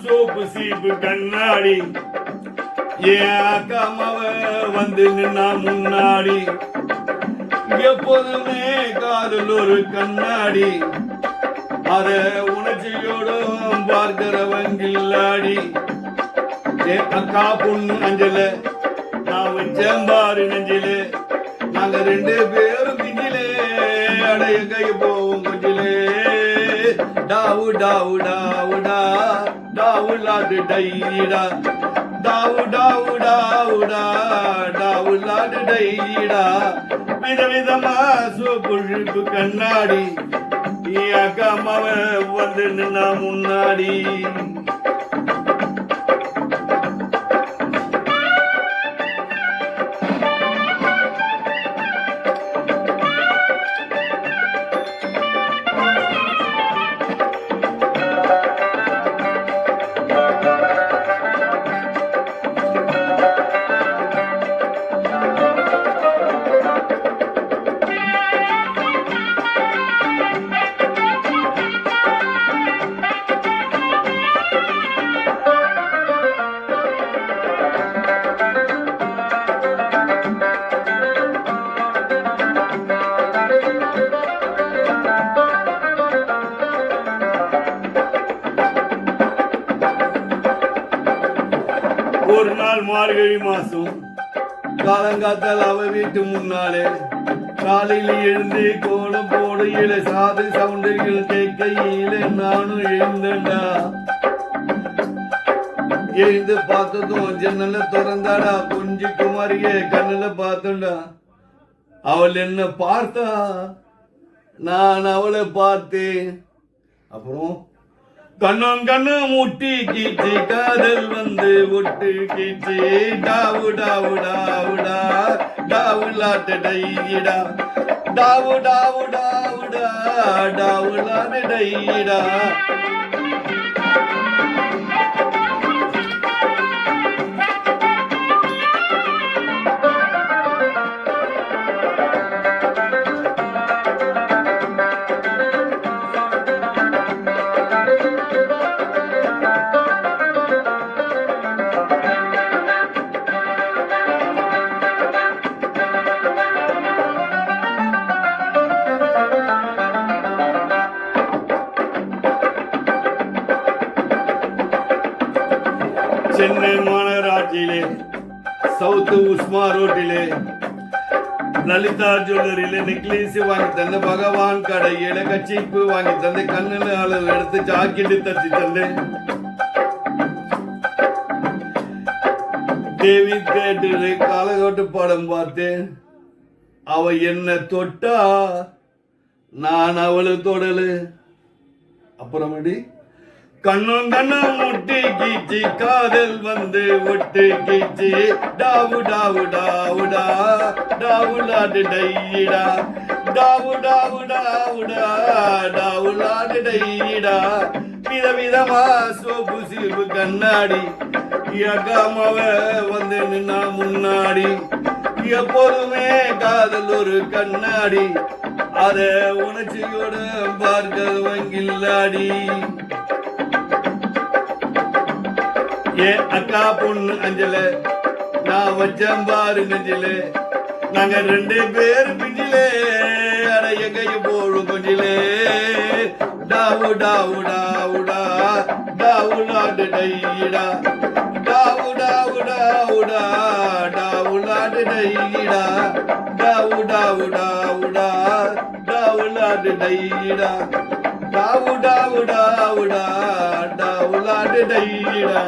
Soap சீப்பு கண்ணாடி என் அக்காமாவ வந்து நின்னா முன்னாடி எப்போதுமே காதல் ஒரு கண்ணாடி அத உணர்ச்சியோடும் பார்க்கிறவங்கில்லாடி என் அக்கா பொண்ணு அஞ்சல நான் வச்சேம்பாரு நெஞ்சிலே நாங்க ரெண்டு பேரும் பிஞ்சிலே அடைய கை போவோம் கொஞ்சிலே டாவு டாவு டாவுடா டாவு லாடு டைடா டாவு டாவு டாவுடா டாவு லாடு டைடா விதவிதமா சோப்பு கண்ணாடி அக்கா அம்மாவ வந்து நின்னா முன்னாடி ஒரு நாள் மார்கழி மாசம் காலங்காத்தால் அவ வீட்டு முன்னாலே காலையில் எழுந்து கோலம் போடையில சாது சவுண்டுகள் கேட்கையில நானும் எழுந்தேன்டா. எழுந்து பார்த்ததும் ஜன்னல திறந்தாடா, கொஞ்சி குமாரிய கண்ணுல பார்த்தோண்டா. அவள் என்ன பார்த்தா, நான் அவளை பார்த்தேன். அப்புறம் கண்ணும் கண்ணும் முட்டி கீச்சு காதல் வந்து ஒட்டு கீச்சு டாவு டாவு டாவுடா டாவு லாட்டு டைடா டாவு டாவு டாவுடா டாவு லாட்டு டைடா. சென்னை மாநகராட்சியிலே சவுத் உஸ்மா ரோட்டிலே லலிதா ஜுவல்லரியில நெக்லஸ் வாங்கி தந்த, பகவான் கடையில கச்சிப்பு வாங்கி தந்து, கண்ணுல அளவு எடுத்து ஜாக்கெட்டு தச்சு தந்து, தேவி தேட்டரு காலகோட்டு படம் பார்த்தேன். அவ என்ன தொட்டா, நான் அவளை தொடலு. அப்புறமேடி கண்ணும் கண்ணும் முட்டி கீச்சு காதல் வந்து ஒட்டு கீச்சு டாவு டாவு டாவுடா டாவு லாடு டைடா டாவு டாவு டாவுடா டாவு லாடு டைடா. விதவிதமா சோப்பு சீர்வு கண்ணாடி அக்காமாவ வந்து நின்னா முன்னாடி. எப்போதுமே காதல் ஒரு கண்ணாடி, அத உணர்ச்சியோட பார்க்கிறவங்கில்லாடி. என் அக்கா பொண்ணு அஞ்சல நான் வச்சம்பாரு நெஞ்சில நாங்க ரெண்டு பேரு பிஞ்சிலே அடைய கைய போடும் கொஞ்சிலே டாவு டாவு டாவுடா டாவு லாடு டைடா டாவு டாவு டாவுடா டாவு லாடு டைடா டாவு டாவு டாவுடா டாவு லாடு டைடா டாவு டாவு டாவுடா டாவு லாடு டைடா.